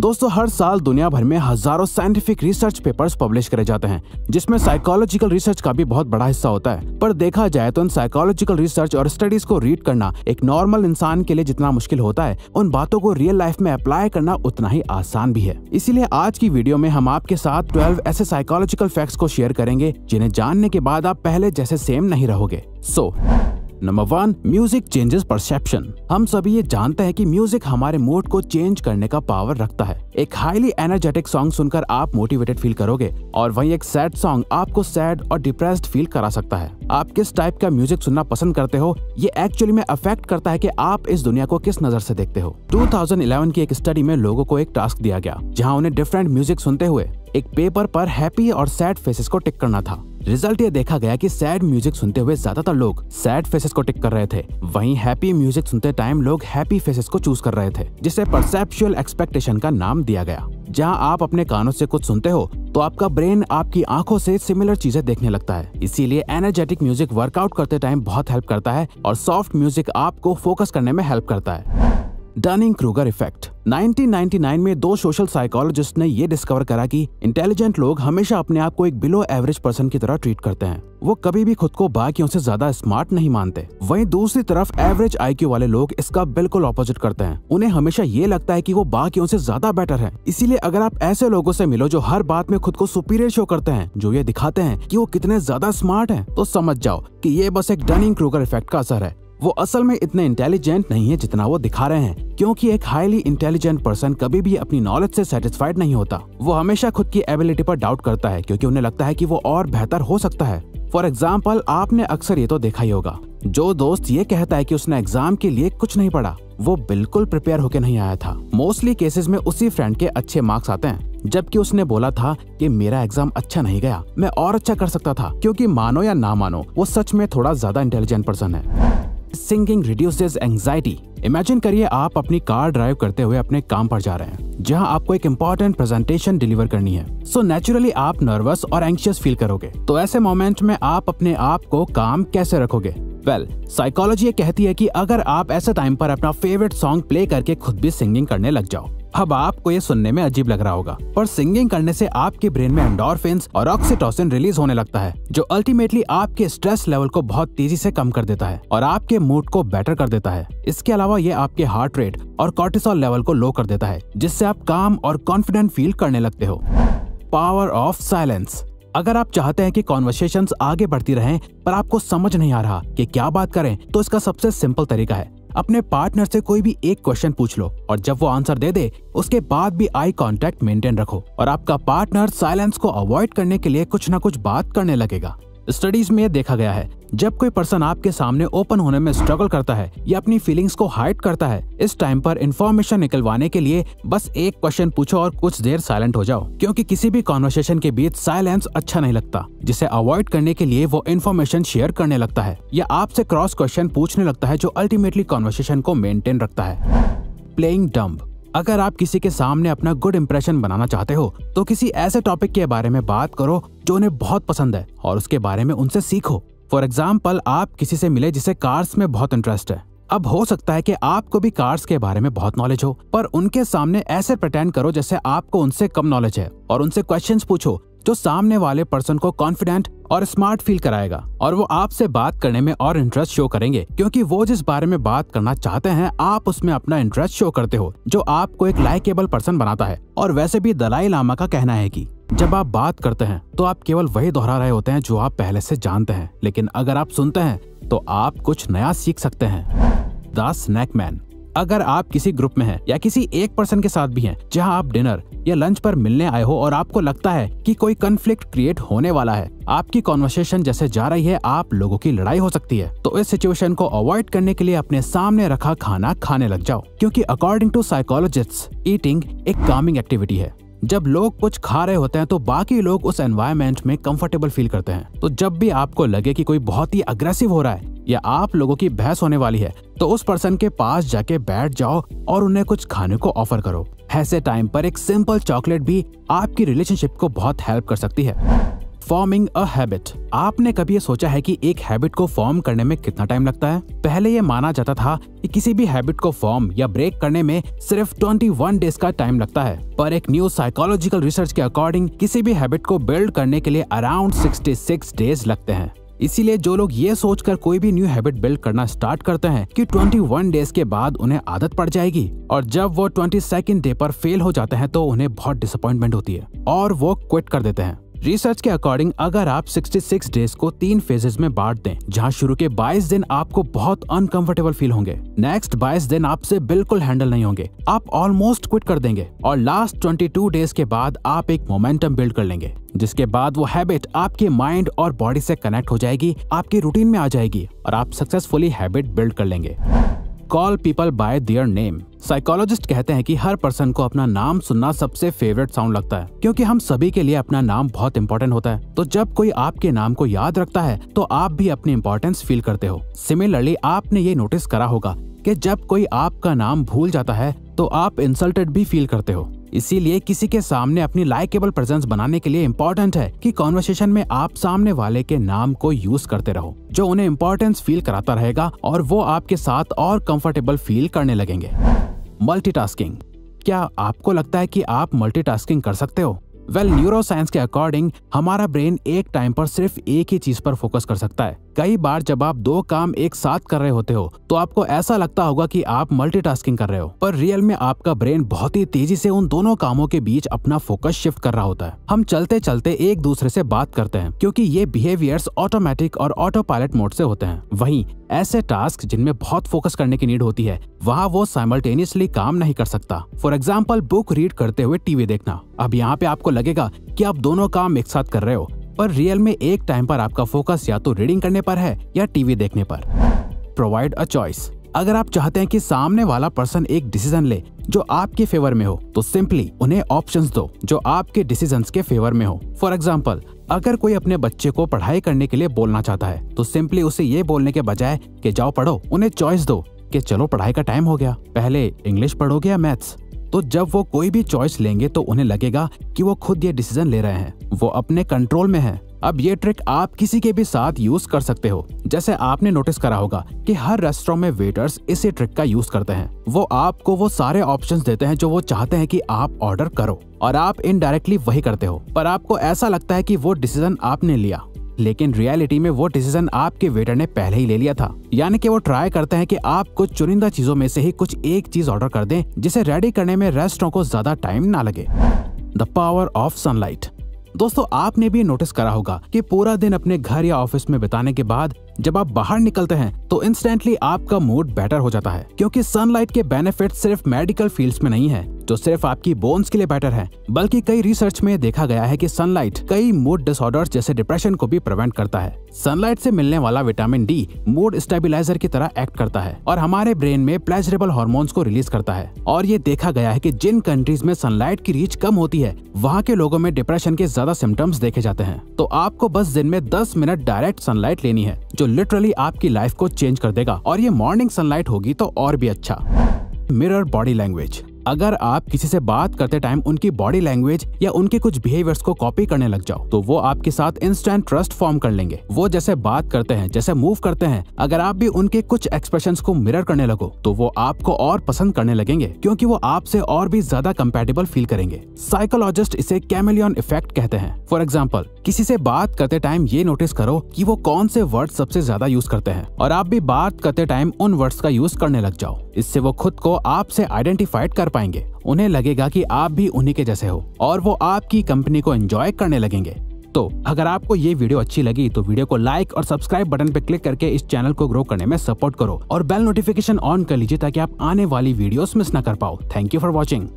दोस्तों, हर साल दुनिया भर में हजारों साइंटिफिक रिसर्च पेपर्स पब्लिश करे जाते हैं, जिसमें साइकोलॉजिकल रिसर्च का भी बहुत बड़ा हिस्सा होता है। पर देखा जाए तो इन साइकोलॉजिकल रिसर्च और स्टडीज को रीड करना एक नॉर्मल इंसान के लिए जितना मुश्किल होता है, उन बातों को रियल लाइफ में अप्लाई करना उतना ही आसान भी है। इसीलिए आज की वीडियो में हम आपके साथ 12 ऐसे साइकोलॉजिकल फैक्ट्स को शेयर करेंगे जिन्हें जानने के बाद आप पहले जैसे सेम नहीं रहोगे। Number 1, music changes perception. हम सभी ये जानते हैं कि म्यूजिक हमारे मूड को चेंज करने का पावर रखता है। एक हाईली एनर्जेटिक सॉन्ग सुनकर आप मोटिवेटेड फील करोगे और वहीं एक सैड सॉन्ग आपको सैड और डिप्रेस्ड फील करा सकता है। आप किस टाइप का म्यूजिक सुनना पसंद करते हो, ये एक्चुअली में अफेक्ट करता है कि आप इस दुनिया को किस नजर से देखते हो। 2011 की एक स्टडी में लोगों को एक टास्क दिया गया जहाँ उन्हें डिफरेंट म्यूजिक सुनते हुए एक पेपर पर हैप्पी और सैड फेसेस को टिक करना था। रिजल्ट ये देखा गया कि सैड म्यूजिक सुनते हुए ज्यादातर लोग सैड फेसेस को टिक कर रहे थे, वहीं हैप्पी म्यूजिक सुनते टाइम लोग हैप्पी फेसेस को चूज कर रहे थे, जिसे परसेप्चुअल एक्सपेक्टेशन का नाम दिया गया। जहां आप अपने कानों से कुछ सुनते हो तो आपका ब्रेन आपकी आंखों से सिमिलर चीजें देखने लगता है। इसीलिए एनर्जेटिक म्यूजिक वर्कआउट करते टाइम बहुत हेल्प करता है और सॉफ्ट म्यूजिक आपको फोकस करने में हेल्प करता है। Dunning Kruger effect. 1999 में 2 सोशल साइकोलॉजिस्ट ने ये डिस्कवर करा कि इंटेलिजेंट लोग हमेशा अपने आप को एक बिलो एवरेज पर्सन की तरह ट्रीट करते हैं। वो कभी भी खुद को बाकियों से ज्यादा स्मार्ट नहीं मानते। वहीं दूसरी तरफ एवरेज आईक्यू वाले लोग इसका बिल्कुल ऑपोजिट करते हैं। उन्हें हमेशा ये लगता है कि वो बाकियों से ज्यादा बेटर है। इसीलिए अगर आप ऐसे लोगों से मिलो जो हर बात में खुद को सुपीरियर शो करते हैं, जो ये दिखाते हैं कि वो कितने ज्यादा स्मार्ट हैं, तो समझ जाओ कि ये बस एक डनिंग-क्रूगर इफेक्ट का असर है। वो असल में इतने इंटेलिजेंट नहीं है जितना वो दिखा रहे हैं, क्योंकि एक हाईली इंटेलिजेंट पर्सन कभी भी अपनी नॉलेज से सेटिस्फाइड नहीं होता। वो हमेशा खुद की एबिलिटी पर डाउट करता है, क्योंकि उन्हें लगता है कि वो और बेहतर हो सकता है। फॉर एग्जाम्पल, आपने अक्सर ये तो देखा ही होगा, जो दोस्त ये कहता है कि उसने एग्जाम के लिए कुछ नहीं पढ़ा, वो बिल्कुल प्रिपेयर होके नहीं आया था। मोस्टली केसेस में उसी फ्रेंड के अच्छे मार्क्स आते हैं, जबकि उसने बोला था कि मेरा एग्जाम अच्छा नहीं गया, मैं और अच्छा कर सकता था। क्योंकि मानो या ना मानो, वो सच में थोड़ा ज्यादा इंटेलिजेंट पर्सन है। Singing reduces anxiety. इमेजिन करिए आप अपनी कार ड्राइव करते हुए अपने काम पर जा रहे हैं, जहां आपको एक इम्पोर्टेंट प्रेजेंटेशन डिलीवर करनी है। सो नेचुरली आप नर्वस और एंग्शियस फील करोगे। तो ऐसे मोमेंट में आप अपने आप को काम कैसे रखोगे? वेल, साइकोलॉजी ये कहती है कि अगर आप ऐसे टाइम पर अपना फेवरेट सॉन्ग प्ले करके खुद भी सिंगिंग करने लग जाओ। अब आपको ये सुनने में अजीब लग रहा होगा, पर सिंगिंग करने से आपके ब्रेन में एंडोर्फिन्स और ऑक्सीटोसिन रिलीज होने लगता है, जो अल्टीमेटली आपके स्ट्रेस लेवल को बहुत तेजी से कम कर देता है और आपके मूड को बेटर कर देता है। इसके अलावा ये आपके हार्ट रेट और कॉर्टिसोल लेवल को लो कर देता है, जिससे आप काम और कॉन्फिडेंट फील करने लगते हो। Power of silence. अगर आप चाहते हैं कि कॉन्वर्सेशंस आगे बढ़ती रहें पर आपको समझ नहीं आ रहा कि क्या बात करें, तो इसका सबसे सिंपल तरीका है अपने पार्टनर से कोई भी एक क्वेश्चन पूछ लो और जब वो आंसर दे दे, उसके बाद भी आई कांटेक्ट मेंटेन रखो और आपका पार्टनर साइलेंस को अवॉइड करने के लिए कुछ ना कुछ बात करने लगेगा। स्टडीज में देखा गया है, जब कोई पर्सन आपके सामने ओपन होने में स्ट्रगल करता है या अपनी फीलिंग्स को हाइड करता है, इस टाइम पर इंफॉर्मेशन निकलवाने के लिए बस एक क्वेश्चन पूछो और कुछ देर साइलेंट हो जाओ, क्योंकि किसी भी कॉन्वर्सेशन के बीच साइलेंस अच्छा नहीं लगता, जिसे अवॉइड करने के लिए वो इंफॉर्मेशन शेयर करने लगता है या आपसे क्रॉस क्वेश्चन पूछने लगता है, जो अल्टीमेटली कॉन्वर्सेशन को मेंटेन रखता है। Playing dumb. अगर आप किसी के सामने अपना गुड इंप्रेशन बनाना चाहते हो, तो किसी ऐसे टॉपिक के बारे में बात करो जो उन्हें बहुत पसंद है और उसके बारे में उनसे सीखो। फॉर एग्जाम्पल, आप किसी से मिले जिसे कार्स में बहुत इंटरेस्ट है। अब हो सकता है कि आपको भी कार्स के बारे में बहुत नॉलेज हो, पर उनके सामने ऐसे प्रिटेंड करो जैसे आपको उनसे कम नॉलेज है और उनसे क्वेश्चंस पूछो जो सामने वाले पर्सन को कॉन्फिडेंट और स्मार्ट फील कराएगा और वो आपसे बात करने में और इंटरेस्ट शो करेंगे, क्योंकि वो जिस बारे में बात करना चाहते हैं आप उसमें अपना इंटरेस्ट शो करते हो, जो आपको एक लाइकेबल पर्सन बनाता है। और वैसे भी दलाई लामा का कहना है कि जब आप बात करते हैं तो आप केवल वही दोहरा रहे होते हैं जो आप पहले से जानते हैं, लेकिन अगर आप सुनते हैं तो आप कुछ नया सीख सकते हैं। The snake man. अगर आप किसी ग्रुप में हैं या किसी एक पर्सन के साथ भी हैं जहां आप डिनर या लंच पर मिलने आए हो और आपको लगता है कि कोई कॉन्फ्लिक्ट क्रिएट होने वाला है, आपकी कॉन्वर्सेशन जैसे जा रही है, आप लोगों की लड़ाई हो सकती है, तो इस सिचुएशन को अवॉइड करने के लिए अपने सामने रखा खाना खाने लग जाओ, क्योंकि अकॉर्डिंग टू साइकोलॉजिस्ट्स ईटिंग एक कामिंग एक्टिविटी है। जब लोग कुछ खा रहे होते हैं तो बाकी लोग उस एनवायरनमेंट में कंफर्टेबल फील करते हैं। तो जब भी आपको लगे कि कोई बहुत ही अग्रेसिव हो रहा है या आप लोगों की बहस होने वाली है, तो उस पर्सन के पास जाके बैठ जाओ और उन्हें कुछ खाने को ऑफर करो। ऐसे टाइम पर एक सिंपल चॉकलेट भी आपकी रिलेशनशिप को बहुत हेल्प कर सकती है। Forming a habit. आपने कभी ये सोचा है कि एक हैबिट को फॉर्म करने में कितना टाइम लगता है? पहले ये माना जाता था कि किसी भी हैबिट को फॉर्म या ब्रेक करने में सिर्फ 21 डेज का टाइम लगता है, पर एक न्यू साइकोलॉजिकल रिसर्च के अकॉर्डिंग किसी भी हैबिट को बिल्ड करने के लिए अराउंड 66 डेज लगते हैं। इसीलिए जो लोग ये सोचकर कोई भी न्यू हैबिट बिल्ड करना स्टार्ट करते हैं कि 21 डेज के बाद उन्हें आदत पड़ जाएगी, और जब वो 22nd डे पर फेल हो जाते हैं तो उन्हें बहुत डिसअपॉइंटमेंट होती है और वो क्विट कर देते हैं। रिसर्च के अकॉर्डिंग अगर आप 66 डेज को 3 फेजेस में बांट दें, जहां शुरू के 22 दिन आपको बहुत अनकंफर्टेबल फील होंगे, नेक्स्ट 22 दिन आपसे बिल्कुल हैंडल नहीं होंगे, आप ऑलमोस्ट क्विट कर देंगे, और लास्ट 22 डेज के बाद आप एक मोमेंटम बिल्ड कर लेंगे, जिसके बाद वो हैबिट आपके माइंड और बॉडी से कनेक्ट हो जाएगी, आपकी रूटीन में आ जाएगी और आप सक्सेसफुली हैबिट बिल्ड कर लेंगे। Call people bye their name. Psychologist कहते हैं कि हर पर्सन को अपना नाम सुनना सबसे फेवरेट साउंड लगता है, क्योंकि हम सभी के लिए अपना नाम बहुत इंपॉर्टेंट होता है। तो जब कोई आपके नाम को याद रखता है तो आप भी अपनी इंपॉर्टेंस फील करते हो। सिमिलरली आपने ये नोटिस करा होगा कि जब कोई आपका नाम भूल जाता है तो आप इंसल्टेड भी फील करते हो। इसीलिए किसी के सामने अपनी लाइकेबल प्रेजेंस बनाने के लिए इम्पोर्टेंट है कि कॉन्वर्सेशन में आप सामने वाले के नाम को यूज करते रहो, जो उन्हें इम्पोर्टेंस फील कराता रहेगा और वो आपके साथ और कंफर्टेबल फील करने लगेंगे। मल्टीटास्किंग। क्या आपको लगता है कि आप मल्टीटास्किंग कर सकते हो? न्यूरोसाइंस के अकॉर्डिंग हमारा ब्रेन एक टाइम पर सिर्फ एक ही चीज पर फोकस कर सकता है। कई बार जब आप 2 काम एक साथ कर रहे होते हो तो आपको ऐसा लगता होगा कि आप मल्टीटास्किंग कर रहे हो, पर रियल में आपका ब्रेन बहुत ही तेजी से उन दोनों कामों के बीच अपना फोकस शिफ्ट कर रहा होता है। हम चलते चलते एक दूसरे से बात करते हैं, क्योंकि ये बिहेवियर्स ऑटोमेटिक और ऑटो पायलट मोड से होते हैं। वहीं ऐसे टास्क जिनमें बहुत फोकस करने की नीड होती है, वहाँ वो साइमल्टेनियसली काम नहीं कर सकता। फॉर एग्जाम्पल बुक रीड करते हुए टीवी देखना। अब यहाँ पे आपको लगेगा कि आप दोनों काम एक साथ कर रहे हो, पर रियल में एक टाइम पर आपका फोकस या तो रीडिंग करने पर है या टीवी देखने पर। Provide a choice. अगर आप चाहते हैं कि सामने वाला पर्सन एक डिसीजन ले जो आपके फेवर में हो, तो सिंपली उन्हें ऑप्शंस दो जो आपके डिसीजंस के फेवर में हो। फॉर एग्जाम्पल, अगर कोई अपने बच्चे को पढ़ाई करने के लिए बोलना चाहता है तो सिंपली उसे ये बोलने के बजाय कि जाओ पढ़ो, उन्हें चॉइस दो कि चलो पढ़ाई का टाइम हो गया, पहले इंग्लिश पढ़ोगे या मैथ्स। तो जब वो कोई भी चॉइस लेंगे तो उन्हें लगेगा कि वो खुद ये डिसीजन ले रहे हैं, वो अपने कंट्रोल में है। अब ये ट्रिक आप किसी के भी साथ यूज कर सकते हो। जैसे आपने नोटिस करा होगा कि हर रेस्टोरेंट में वेटर्स इसी ट्रिक का यूज करते हैं। वो आपको वो सारे ऑप्शंस देते हैं जो वो चाहते हैं कि आप ऑर्डर करो, और आप इनडायरेक्टली वही करते हो, पर आपको ऐसा लगता है कि वो डिसीजन आपने लिया, लेकिन रियलिटी में वो डिसीजन आपके वेटर ने पहले ही ले लिया था। यानी कि वो ट्राई करते हैं कि आप कुछ चुनिंदा चीजों में से ही कुछ एक चीज ऑर्डर कर दें, जिसे रेडी करने में रेस्टोरेंट को ज्यादा टाइम ना लगे। The power of sunlight. दोस्तों, आपने भी नोटिस करा होगा कि पूरा दिन अपने घर या ऑफिस में बिताने के बाद जब आप बाहर निकलते हैं तो इंस्टेंटली आपका मूड बेटर हो जाता है, क्योंकि सनलाइट के बेनिफिट्स सिर्फ मेडिकल फील्ड्स में नहीं है जो सिर्फ आपकी बोन्स के लिए बेटर है, बल्कि कई रिसर्च में देखा गया है कि सनलाइट कई मूड डिसऑर्डर्स जैसे डिप्रेशन को भी प्रिवेंट करता है। सनलाइट से मिलने वाला विटामिन डी मूड स्टेबलाइजर की तरह एक्ट करता है और हमारे ब्रेन में प्लेजरेबल हार्मोन्स को रिलीज करता है। और ये देखा गया है कि जिन कंट्रीज में सनलाइट की रीच कम होती है, वहाँ के लोगों में डिप्रेशन के ज्यादा सिम्टम्स देखे जाते हैं। तो आपको बस दिन में 10 मिनट डायरेक्ट सनलाइट लेनी है, जो लिटरली आपकी लाइफ को चेंज कर देगा, और ये मॉर्निंग सनलाइट होगी तो और भी अच्छा। Mirror body language. अगर आप किसी से बात करते टाइम उनकी बॉडी लैंग्वेज या उनके कुछ बिहेवियर्स को कॉपी करने लग जाओ, तो वो आपके साथ इंस्टेंट ट्रस्ट फॉर्म कर लेंगे। वो जैसे बात करते हैं, जैसे मूव करते हैं, अगर आप भी उनके कुछ एक्सप्रेशंस को मिरर करने लगो तो वो आपको और पसंद करने लगेंगे, क्योंकि वो आपसे और भी ज्यादा कंपैटिबल फील करेंगे। साइकोलॉजिस्ट इसे कैमेलियन इफेक्ट कहते हैं। फॉर एग्जाम्पल, किसी से बात करते टाइम ये नोटिस करो कि वो कौन से वर्ड सबसे ज्यादा यूज करते हैं, और आप भी बात करते टाइम उन वर्ड्स का यूज करने लग जाओ। इससे वो खुद को आपसे आइडेंटिफाइड कर पाएंगे, उन्हें लगेगा कि आप भी उन्हीं के जैसे हो, और वो आपकी कंपनी को एंजॉय करने लगेंगे। तो अगर आपको ये वीडियो अच्छी लगी तो वीडियो को लाइक और सब्सक्राइब बटन पे क्लिक करके इस चैनल को ग्रो करने में सपोर्ट करो, और बेल नोटिफिकेशन ऑन कर लीजिए ताकि आप आने वाली वीडियोस मिस ना कर पाओ। Thank you for watching.